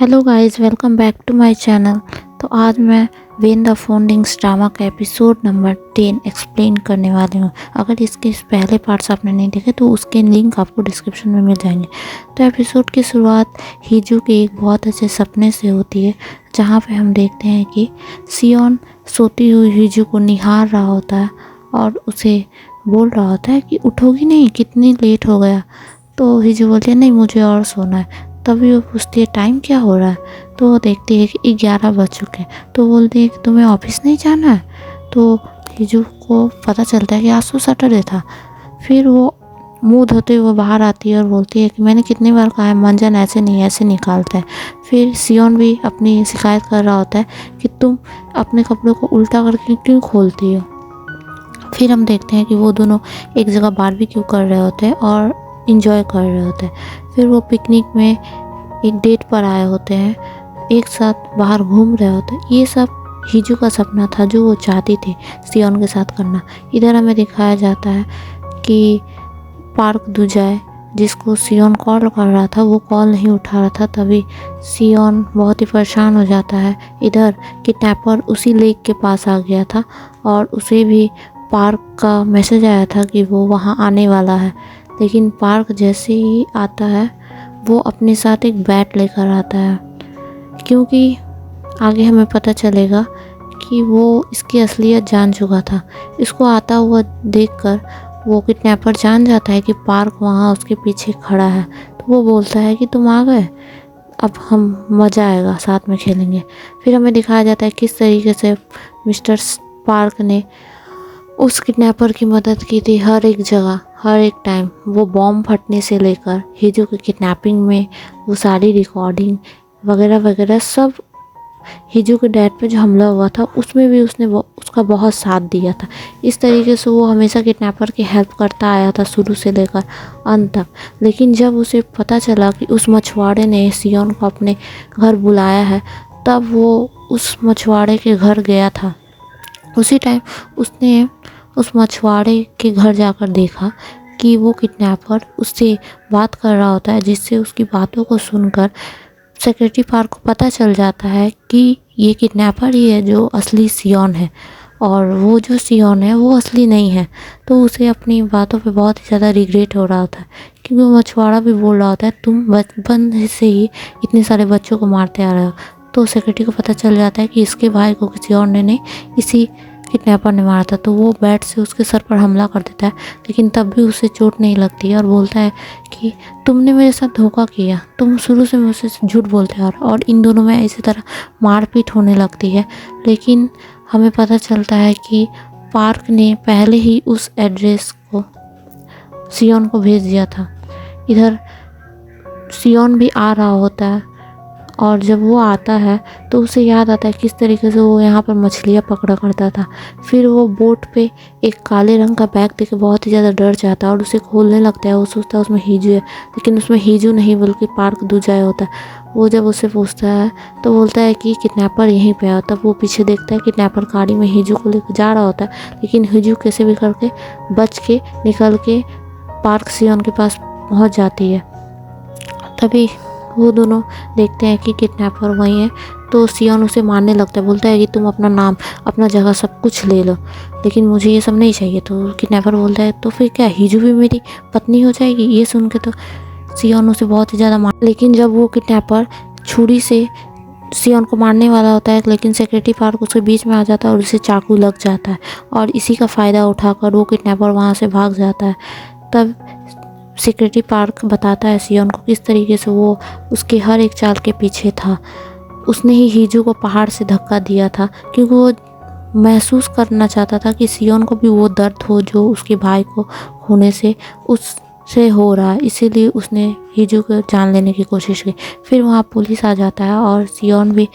Hello guys, welcome back to my channel. तो आज मैं वेन द फाउंडिंग्स ड्रामा का एपिसोड नंबर 10 एक्सप्लेन करने वाली हूँ। अगर इसके पहले पार्ट्स आपने नहीं देखे तो उसके लिंक आपको डिस्क्रिप्शन में मिल जाएंगे। तो एपिसोड की शुरुआत हिजू के एक बहुत अच्छे सपने से होती है, जहाँ पे हम देखते हैं कि सियोन सोती हुई हिजू को निहार रहा होता है और उसे बोल रहा होता है कि उठोगी नहीं, कितनी लेट हो गया। तो हिजू बोलती है नहीं, मुझे और सोना है। तभी वो पूछती है टाइम क्या हो रहा है। तो वो देखती है कि 11 बज चुके हैं। तो बोलती है कि तुम्हें ऑफिस नहीं जाना है। तो हिजू को पता चलता है कि आज तो सैटरडे था। फिर वो मुंह धोते हुए बाहर आती है और बोलती है कि मैंने कितनी बार कहा है, मंजन ऐसे नहीं, ऐसे निकालता है। फिर सियोन भी अपनी शिकायत कर रहा होता है कि तुम अपने कपड़ों को उल्टा करके क्यों खोलती हो। फिर हम देखते हैं कि वो दोनों एक जगह बारबेक्यू कर रहे होते हैं और इंजॉय कर रहे होते हैं। फिर वो पिकनिक में एक डेट पर आए होते हैं, एक साथ बाहर घूम रहे होते हैं। ये सब हिजू का सपना था जो वो चाहती थी सियोन के साथ करना। इधर हमें दिखाया जाता है कि पार्क दुजाए, जिसको सियोन कॉल कर रहा था, वो कॉल नहीं उठा रहा था। तभी सियोन बहुत ही परेशान हो जाता है। इधर किडनैपर उसी लेक के पास आ गया था और उसे भी पार्क का मैसेज आया था कि वो वहाँ आने वाला है। लेकिन पार्क जैसे ही आता है वो अपने साथ एक बैट लेकर आता है, क्योंकि आगे हमें पता चलेगा कि वो इसकी असलियत जान चुका था। इसको आता हुआ देखकर वो किडनैपर जान जाता है कि पार्क वहाँ उसके पीछे खड़ा है। तो वो बोलता है कि तुम आ गए, अब हम मज़ा आएगा, साथ में खेलेंगे। फिर हमें दिखाया जाता है किस तरीके से मिस्टर पार्क ने उस किडनैपर की मदद की थी हर एक जगह, हर एक टाइम। वो बॉम्ब फटने से लेकर हिजू की किडनैपिंग में वो सारी रिकॉर्डिंग वगैरह वगैरह सब, हिजू के डैड पे जो हमला हुआ था उसमें भी उसने उसका बहुत साथ दिया था। इस तरीके से वो हमेशा किडनैपर की हेल्प करता आया था शुरू से लेकर अंत तक। लेकिन जब उसे पता चला कि उस मछुआरे ने सियोन को अपने घर बुलाया है, तब वो उस मछुआरे के घर गया था। उसी टाइम उसने उस मछुआरे के घर जाकर देखा कि वो किडनैपर उससे बात कर रहा होता है, जिससे उसकी बातों को सुनकर सेक्रेटरी पार्क को पता चल जाता है कि ये किडनैपर ही है जो असली सियोन है, और वो जो सियोन है वो असली नहीं है। तो उसे अपनी बातों पे बहुत ही ज़्यादा रिग्रेट हो रहा होता है, क्योंकि वो मछुआरा भी बोल रहा होता है तुम बचपन से ही इतने सारे बच्चों को मारते आ रहे हो। तो सेक्रेटरी को पता चल जाता है कि इसके भाई को किसी और ने नहीं, इसी किडनैपर ने मारा था। तो वो बैट से उसके सर पर हमला कर देता है, लेकिन तब भी उसे चोट नहीं लगती है और बोलता है कि तुमने मेरे साथ धोखा किया, तुम शुरू से मुझसे झूठ बोलते आ रहे हो। और इन दोनों में इसी तरह मारपीट होने लगती है। लेकिन हमें पता चलता है कि पार्क ने पहले ही उस एड्रेस को सियोन को भेज दिया था। इधर सियोन भी आ रहा होता है, और जब वो आता है तो उसे याद आता है किस तरीके से वो यहाँ पर मछलियाँ पकड़ा करता था। फिर वो बोट पे एक काले रंग का बैग देख के बहुत ही ज़्यादा डर जाता है और उसे खोलने लगता है। वो सोचता है उसमें हिजू है, लेकिन उसमें हिजू नहीं बल्कि पार्क दुजाए होता है। वो जब उसे पूछता है तो बोलता है कि किडनैपर यहीं पे है। तब वो पीछे देखता है किडनैपर गाड़ी में हिजू को लेकर जा रहा होता है, लेकिन हिजू कैसे भी करके बच के निकल के पार्क सियोन के पास पहुँच जाती है। तभी वो दोनों देखते हैं कि किडनैपर वही है। तो सियोन उसे मारने लगता है, बोलता है कि तुम अपना नाम, अपना जगह, सब कुछ ले लो, लेकिन मुझे ये सब नहीं चाहिए। तो किडनैपर बोलता है तो फिर क्या, हिजू भी मेरी पत्नी हो जाएगी। ये सुन के तो सियोन उसे बहुत ही ज़्यादा मार, लेकिन जब वो किडनैपर छुरी से सियोन को मारने वाला होता है, लेकिन सेक्रेटरी पार्क उसके बीच में आ जाता है और उसे चाकू लग जाता है, और इसी का फ़ायदा उठाकर वो किडनैपर वहाँ से भाग जाता है। तब सेक्रेटरी पार्क बताता है सियोन को किस तरीके से वो उसके हर एक चाल के पीछे था। उसने ही हिजू को पहाड़ से धक्का दिया था, क्योंकि वो महसूस करना चाहता था कि सियोन को भी वो दर्द हो जो उसके भाई को होने से उससे हो रहा है। इसीलिए उसने हिजू को जान लेने की कोशिश की। फिर वहाँ पुलिस आ जाता है और सियोन भी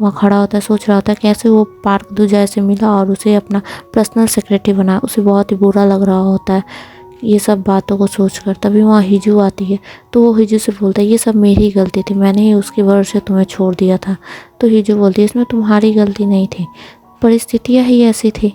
वहाँ खड़ा होता है, सोच रहा होता है कैसे वो पार्क दुजाए से मिला और उसे अपना पर्सनल सेक्रेटरी बना। उसे बहुत ही बुरा लग रहा होता है ये सब बातों को सोचकर। तभी वहाँ हिजू आती है, तो वो हिजू से बोलता है ये सब मेरी गलती थी, मैंने ही उसकी वजह से तुम्हें छोड़ दिया था। तो हिजू बोलती है इसमें तुम्हारी गलती नहीं थी, परिस्थितियाँ ही ऐसी थी।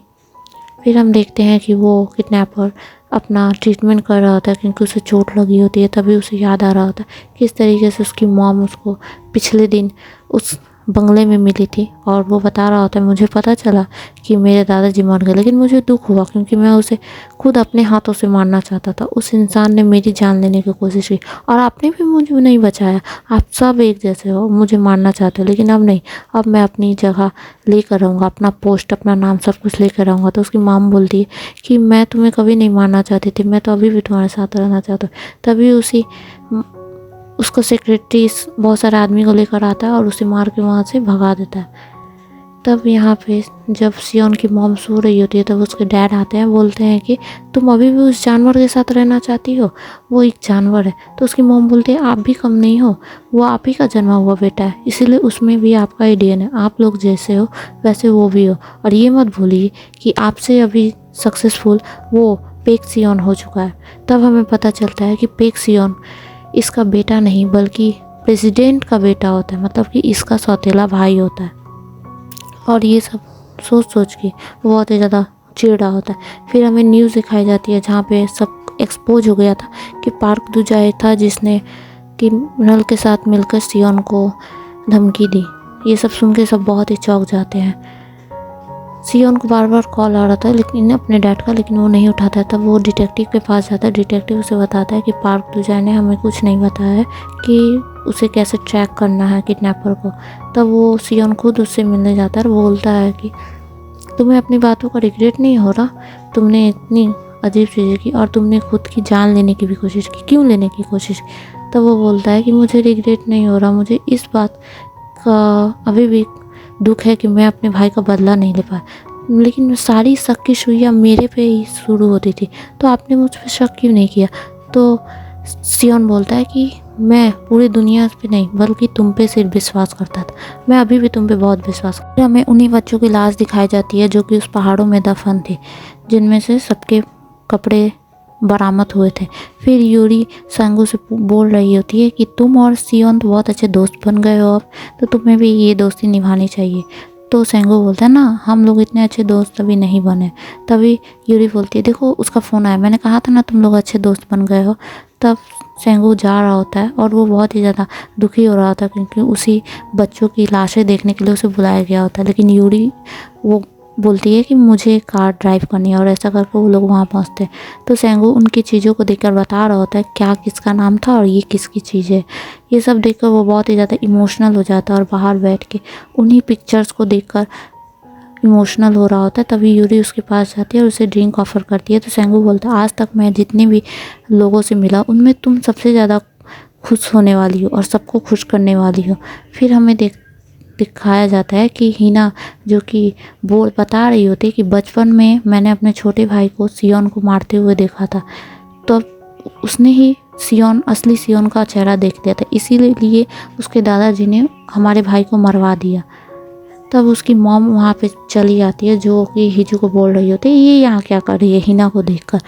फिर हम देखते हैं कि वो किडनैपर अपना ट्रीटमेंट कर रहा होता है क्योंकि उसे चोट लगी होती है। तभी उसे याद आ रहा होता है किस तरीके से उसकी मॉम उसको पिछले दिन उस बंगले में मिली थी, और वो बता रहा होता है मुझे पता चला कि मेरे दादाजी मर गए, लेकिन मुझे दुख हुआ क्योंकि मैं उसे खुद अपने हाथों से मारना चाहता था। उस इंसान ने मेरी जान लेने की कोशिश की और आपने भी मुझे नहीं बचाया। आप सब एक जैसे हो, मुझे मारना चाहते हो, लेकिन अब नहीं, अब मैं अपनी जगह लेकर रहूँगा, अपना पोस्ट, अपना नाम सब कुछ लेकर रहूँगा। तो उसकी माम बोलती है कि मैं तुम्हें कभी नहीं मारना चाहती थी, मैं तो अभी भी तुम्हारे साथ रहना चाहता हूँ। तभी उसका सेक्रेटरी बहुत सारे आदमी को लेकर आता है और उसे मार के वहाँ से भगा देता है। तब यहाँ पे जब सियोन की मॉम सो रही होती है तब उसके डैड आते हैं, बोलते हैं कि तुम अभी भी उस जानवर के साथ रहना चाहती हो, वो एक जानवर है। तो उसकी मॉम बोलती है आप भी कम नहीं हो, वो आप ही का जन्मा हुआ बेटा है, इसीलिए उसमें भी आपका ही डीएनए, आप लोग जैसे हो वैसे वो भी हो। और ये मत भूलिए कि आपसे अभी सक्सेसफुल वो पेक सियोन हो चुका है। तब हमें पता चलता है कि पेक सियोन इसका बेटा नहीं बल्कि प्रेसिडेंट का बेटा होता है, मतलब कि इसका सौतेला भाई होता है। और ये सब सोच सोच के वो बहुत ही ज़्यादा चिढ़ा होता है। फिर हमें न्यूज़ दिखाई जाती है जहाँ पे सब एक्सपोज हो गया था कि पार्क दुजाए था जिसने क्रिमिनल के साथ मिलकर सियोन को धमकी दी। ये सब सुन के सब बहुत ही चौंक जाते हैं। सियोन को बार बार कॉल आ रहा था लेकिन अपने डैड का, लेकिन वो नहीं उठाता है। तब वो डिटेक्टिव के पास जाता है। डिटेक्टिव उसे बताता है कि पार्क दुजाए ने हमें कुछ नहीं बताया है कि उसे कैसे ट्रैक करना है किडनैपर को। तब वो सियोन खुद उससे मिलने जाता है और बोलता है कि तुम्हें अपनी बातों का रिग्रेट नहीं हो रहा, तुमने इतनी अजीब चीज़ें की और तुमने खुद की जान लेने की भी कोशिश की, क्यों लेने की कोशिश की। तब वो बोलता है कि मुझे रिग्रेट नहीं हो रहा, मुझे इस बात का अभी भी दुख है कि मैं अपने भाई का बदला नहीं ले पाया, लेकिन सारी शक की सुइयां मेरे पे ही शुरू होती थी, तो आपने मुझ पर शक क्यों नहीं किया। तो सियोन बोलता है कि मैं पूरी दुनिया पे नहीं बल्कि तुम पे सिर्फ विश्वास करता था, मैं अभी भी तुम पे बहुत विश्वास करता। हमें उन्हीं बच्चों की लाश दिखाई जाती है जो कि उस पहाड़ों में दफन थे, जिनमें से सबके कपड़े बरामद हुए थे। फिर यूरी सांगू से बोल रही होती है कि तुम और सियोन तो बहुत अच्छे दोस्त बन गए हो अब, तो तुम्हें भी ये दोस्ती निभानी चाहिए। तो सेंगो बोलता है ना हम लोग इतने अच्छे दोस्त अभी नहीं बने। तभी यूरी बोलती है देखो उसका फ़ोन आया, मैंने कहा था ना तुम लोग अच्छे दोस्त बन गए हो। तब सेंगो जा रहा होता है और वो बहुत ही ज़्यादा दुखी हो रहा होता है क्योंकि उसी बच्चों की लाशें देखने के लिए उसे बुलाया गया होता है। लेकिन यूरी वो बोलती है कि मुझे कार ड्राइव करनी है और ऐसा करके वो लोग वहाँ पहुँचते हैं। तो सेंगो उनकी चीज़ों को देखकर बता रहा होता है क्या किसका नाम था और ये किसकी चीज़ है। ये सब देखकर वो बहुत ही ज़्यादा इमोशनल हो जाता है और बाहर बैठ के उन्हीं पिक्चर्स को देखकर इमोशनल हो रहा होता है। तभी यूरी उसके पास जाती है और उसे ड्रिंक ऑफर करती है। तो सेंगो बोलता है आज तक मैं जितने भी लोगों से मिला उनमें तुम सबसे ज़्यादा खुश होने वाली हो और सबको खुश करने वाली हो। फिर हमें दिखाया जाता है कि हिना जो कि बता रही होती है कि बचपन में मैंने अपने छोटे भाई को सियोन को मारते हुए देखा था, तो उसने ही सियोन असली सियोन का चेहरा देख लिया था, इसीलिए उसके दादाजी ने हमारे भाई को मरवा दिया। तब उसकी मॉम वहाँ पे चली जाती है जो कि हिजू को बोल रही होती है ये यहाँ क्या कर रही है हिना को देखकर,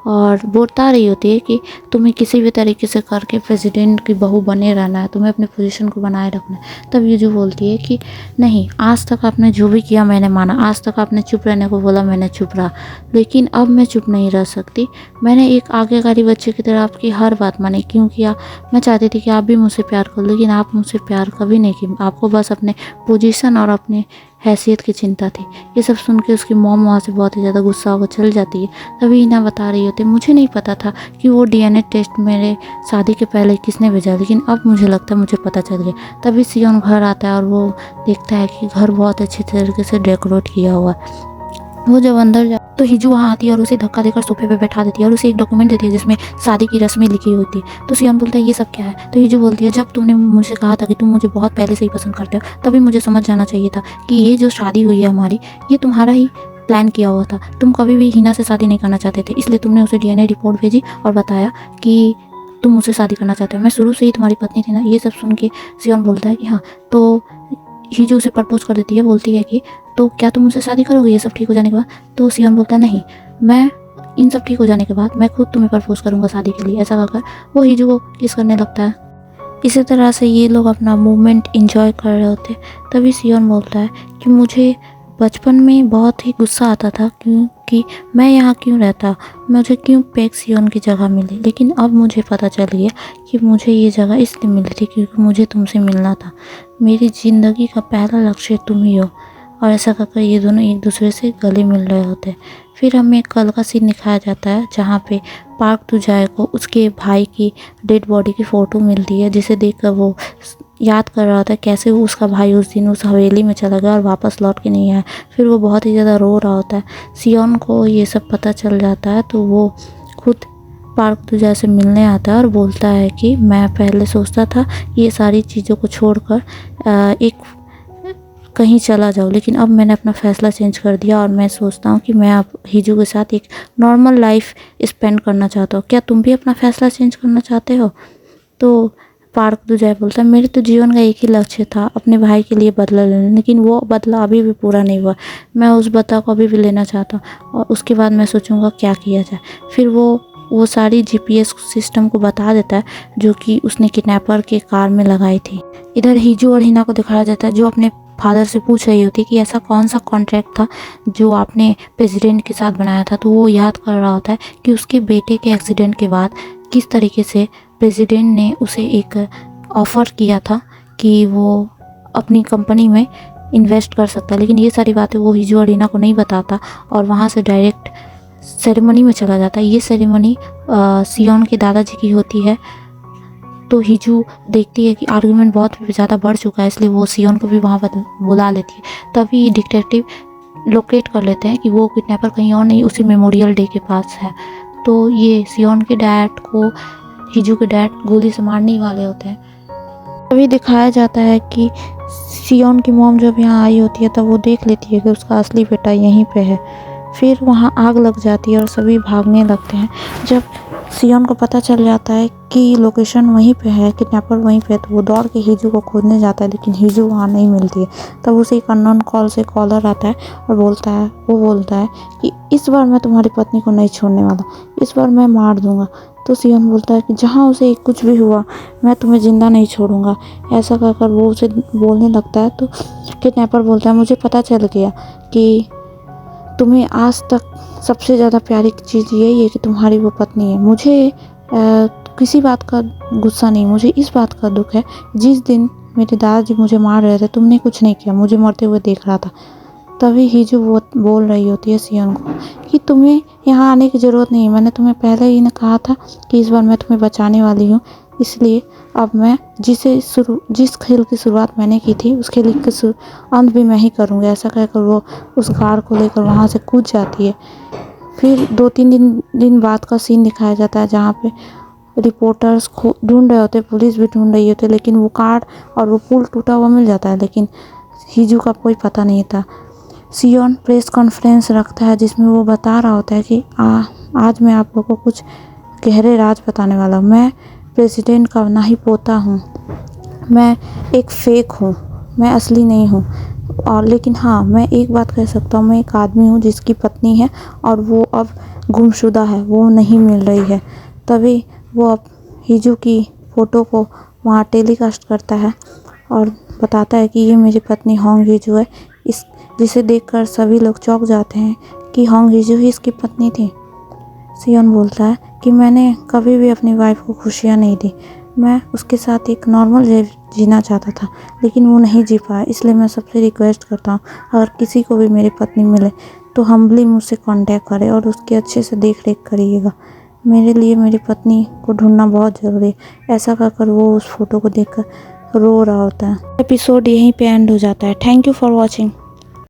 और बता रही होती है कि तुम्हें किसी भी तरीके से करके प्रेसिडेंट की बहू बने रहना है, तुम्हें अपने पोजीशन को बनाए रखना है। तब हिजू बोलती है कि नहीं आज तक आपने जो भी किया मैंने माना, आज तक आपने चुप रहने को बोला मैंने चुप रहा, लेकिन अब मैं चुप नहीं रह सकती। मैंने एक आज्ञाकारी बच्चे की तरह आपकी हर बात मानी क्योंकि मैं चाहती थी कि आप भी मुझसे प्यार करो, लेकिन आप मुझसे प्यार कभी नहीं की, आपको बस अपने पोजीशन और अपने हैसियत की चिंता थी। ये सब सुन के उसकी मॉम वहाँ से बहुत ही ज़्यादा गुस्सा होकर चल जाती है। तभी हिना बता रही होती है मुझे नहीं पता था कि वो डीएनए टेस्ट मेरे शादी के पहले किसने भेजा, लेकिन अब मुझे लगता है मुझे पता चल गया। तभी सियोन घर आता है और वो देखता है कि घर बहुत अच्छी तरीके से डेकोरेट किया हुआ है। वो जब अंदर जा तो हिजू वहाँ आती है और उसे धक्का देकर सोफे पे बैठा देती है और उसे एक डॉक्यूमेंट देती है जिसमें शादी की रस्में लिखी हुई थी। तो सियोन बोलता है ये सब क्या है। तो हिजू बोलती है जब तुमने मुझे कहा था कि तुम मुझे बहुत पहले से ही पसंद करते हो तभी मुझे समझ जाना चाहिए था कि ये जो शादी हुई है हमारी ये तुम्हारा ही प्लान किया हुआ था। तुम कभी भी हिना से शादी नहीं करना चाहते थे, इसलिए तुमने उसे डीएनए रिपोर्ट भेजी और बताया कि तुम मुझसे शादी करना चाहते हो, मैं शुरू से ही तुम्हारी पत्नी थी ना। ये सब सुन के सियोन बोलता है कि हाँ। तो हिजू उसे प्रपोज कर देती है, बोलती है कि तो क्या तुम मुझसे शादी करोगे ये सब ठीक हो जाने के बाद। तो सियोन बोलता है नहीं, मैं इन सब ठीक हो जाने के बाद मैं खुद तुम्हें प्रपोज करूंगा शादी के लिए। ऐसा कहकर वो हिजू को किस करने लगता है। इसी तरह से ये लोग अपना मूवमेंट इंजॉय कर रहे होते। तभी सियोन बोलता है कि मुझे बचपन में बहुत ही गुस्सा आता था कि मैं यहाँ क्यों रहता, मुझे क्यों पेक सियोन की जगह मिली। लेकिन अब मुझे पता चल गया कि मुझे ये जगह इसलिए मिली थी क्योंकि मुझे तुमसे मिलना था। मेरी ज़िंदगी का पहला लक्ष्य तुम ही हो। और ऐसा कहकर ये दोनों एक दूसरे से गले मिल रहे होते हैं। फिर हमें कल का सीन दिखाया जाता है जहाँ पे पार्क दुजाए को उसके भाई की डेड बॉडी की फ़ोटो मिलती है, जिसे देखकर वो याद कर रहा होता है कैसे वो उसका भाई उस दिन उस हवेली में चला गया और वापस लौट के नहीं आया। फिर वो बहुत ही ज़्यादा रो रहा होता है। सियोन को ये सब पता चल जाता है तो वो खुद पार्क दुजाए से मिलने आता है और बोलता है कि मैं पहले सोचता था ये सारी चीज़ों को छोड़कर एक कहीं चला जाऊँ, लेकिन अब मैंने अपना फ़ैसला चेंज कर दिया और मैं सोचता हूँ कि मैं अब हिजू के साथ एक नॉर्मल लाइफ स्पेंड करना चाहता हूँ। क्या तुम भी अपना फ़ैसला चेंज करना चाहते हो? तो पार्क दुजाए बोलता है मेरे तो जीवन का एक ही लक्ष्य था, अपने भाई के लिए बदला लेना, लेकिन वो बदला अभी भी पूरा नहीं हुआ। मैं उस बदला को अभी भी लेना चाहता हूँ और उसके बाद मैं सोचूंगा क्या किया जाए। फिर वो सारी जीपीएस सिस्टम को बता देता है जो कि उसने किडनैपर के कार में लगाई थी। इधर हिजू और हिना को दिखाया जाता है जो अपने फादर से पूछ रही होती है कि ऐसा कौन सा कॉन्ट्रैक्ट था जो आपने प्रेसिडेंट के साथ बनाया था। तो वो याद कर रहा होता है कि उसके बेटे के एक्सीडेंट के बाद किस तरीके से प्रेसिडेंट ने उसे एक ऑफ़र किया था कि वो अपनी कंपनी में इन्वेस्ट कर सकता है। लेकिन ये सारी बातें वो हिजू और हिना को नहीं बताता और वहाँ से डायरेक्ट सेरेमनी में चला जाता है। ये सेरेमनी सियोन के दादाजी की होती है। तो हिजू देखती है कि आर्गुमेंट बहुत ज़्यादा बढ़ चुका है, इसलिए वो सियोन को भी वहाँ पर बुला लेती है। तभी डिटेक्टिव लोकेट कर लेते हैं कि वो किडनैपर कहीं और नहीं उसी मेमोरियल डे के पास है। तो ये सियोन के डैड को हिजू के डैड गोली से मारने ही वाले होते हैं। तभी दिखाया जाता है कि सियोन की मॉम जब यहाँ आई होती है तब वो देख लेती है कि उसका असली बेटा यहीं पे है। फिर वहाँ आग लग जाती है और सभी भागने लगते हैं। जब सियोन को पता चल जाता है कि लोकेशन वहीं पे है, किडनैपर वहीं पे है, तो वो दौड़ के हिजू को खोजने जाता है, लेकिन हिजू वहाँ नहीं मिलती है। तब उसे एक अननोन कॉल से कॉलर आता है और वो बोलता है कि इस बार मैं तुम्हारी पत्नी को नहीं छोड़ने वाला, इस बार मैं मार दूंगा। तो सियोन बोलता है कि जहाँ उसे कुछ भी हुआ मैं तुम्हें ज़िंदा नहीं छोड़ूंगा। ऐसा कहकर वो उसे बोलने लगता है तो किडनैपर बोलता है मुझे पता चल गया कि तुम्हें आज तक सबसे ज़्यादा प्यारी चीज़ यही है कि तुम्हारी वो पत्नी है। मुझे किसी बात का गुस्सा नहीं, मुझे इस बात का दुख है जिस दिन मेरे दादाजी मुझे मार रहे थे तुमने कुछ नहीं किया, मुझे मरते हुए देख रहा था। तभी हिजू वो बोल रही होती है सियोन को कि तुम्हें यहाँ आने की ज़रूरत नहीं, मैंने तुम्हें पहले ही ने कहा था कि इस बार मैं तुम्हें बचाने वाली हूँ, इसलिए अब मैं जिस खेल की शुरुआत मैंने की थी उस खेल के अंत भी मैं ही करूँगी। ऐसा कहकर वो उस कार को लेकर वहाँ से कूद जाती है। फिर 2-3 दिन बाद का सीन दिखाया जाता है जहाँ पे रिपोर्टर्स को ढूंढ रहे होते, पुलिस भी ढूंढ रही होती है, लेकिन वो कार और वो पुल टूटा हुआ मिल जाता है, लेकिन हिजू का कोई पता नहीं था। सियोन प्रेस कॉन्फ्रेंस रखता है जिसमें वो बता रहा होता है कि आज मैं आप लोगों को कुछ गहरे राज बताने वाला हूँ। मैं प्रेसिडेंट का ना ही पोता हूँ, मैं एक फेक हूँ, मैं असली नहीं हूँ। और लेकिन हाँ, मैं एक बात कह सकता हूँ, मैं एक आदमी हूँ जिसकी पत्नी है और वो अब गुमशुदा है, वो नहीं मिल रही है। तभी वो अब हिजू की फ़ोटो को वहाँ टेलीकास्ट करता है और बताता है कि ये मेरी पत्नी होंग हिजू है, जिसे देखकर सभी लोग चौंक जाते हैं कि होंग हिजू ही इसकी पत्नी थी। सियोन बोलता है कि मैंने कभी भी अपनी वाइफ को खुशियाँ नहीं दी, मैं उसके साथ एक नॉर्मल लाइफ जीना चाहता था, लेकिन वो नहीं जी पाया। इसलिए मैं सबसे रिक्वेस्ट करता हूँ अगर किसी को भी मेरी पत्नी मिले तो हम्बली मुझसे कांटेक्ट करे और उसकी अच्छे से देख रेख करिएगा। मेरे लिए मेरी पत्नी को ढूंढना बहुत ज़रूरी है। ऐसा कहकर वो उस फोटो को देखकर रो रहा होता है। एपिसोड यहीं पे एंड हो जाता है। Thank you for watching.